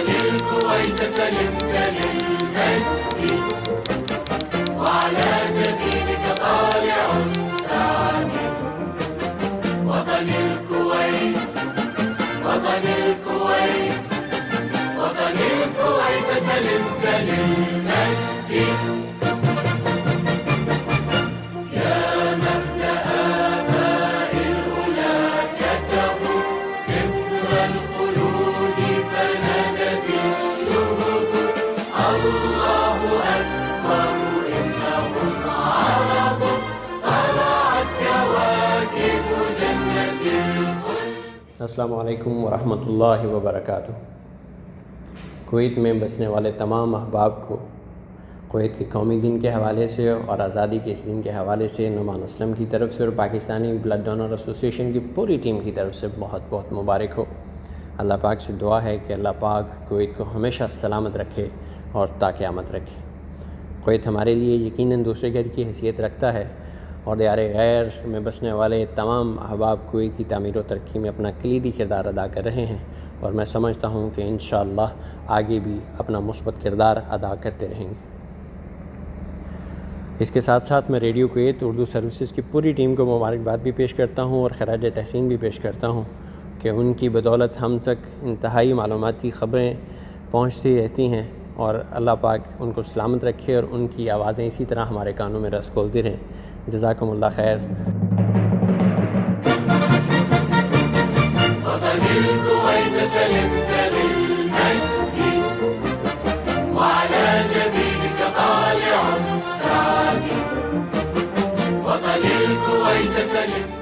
وطن الكويت سلمت للمجد وعلى جبينك طالع السعد. وطن الكويت وطن الكويت وطن الكويت سلمت للمجد. يا مهد آباء الأولى كتبوا سفر الخلود فنادت الشهب الله أكبر إنهم عرب طلعت كواكب جنة الخلد. السلام علیکم ورحمۃ اللہ وبرکاتہ. کویت میں بسنے والے تمام احباب کو کویت کے قومی دن کے حوالے سے اور آزادی کے اس دن کے حوالے سے نعمان اسلم کی طرف سے اور پاکستانی بلڈ ڈونر ایسوسی ایشن کی پوری ٹیم کی طرف سے بہت بہت مبارک ہو. اللہ پاک سے دعا ہے کہ اللہ پاک کویت کو ہمیشہ سلامت رکھے اور تا قیامت رکھے. کویت ہمارے لیے یقیناً دوسرے گھر کی حیثیت رکھتا ہے اور دیار غیر میں بسنے والے تمام احباب کویت کی تعمیر و ترقی میں اپنا کلیدی کردار ادا کر رہے ہیں اور میں سمجھتا ہوں کہ انشاءاللہ آگے بھی اپنا مثبت کردار ادا کرتے رہیں گے. اس کے ساتھ ساتھ میں ریڈیو کویت اردو سروسز کی پوری ٹیم کو مبارکباد بھی پیش کرتا ہوں اور خراج تحسین بھی پیش کرتا ہوں کہ ان کی بدولت ہم تک انتہائی معلوماتی خبریں پہنچتی رہتی ہیں اور اللہ پاک ان کو سلامت رکھے اور ان کی آوازیں اسی طرح ہمارے کانوں میں رس کھولتی رہیں. جزاکم اللہ خیر. وطن الكويت سلمت للمجد وعلى جبينك طالع السعد. وطن الكويت سلمت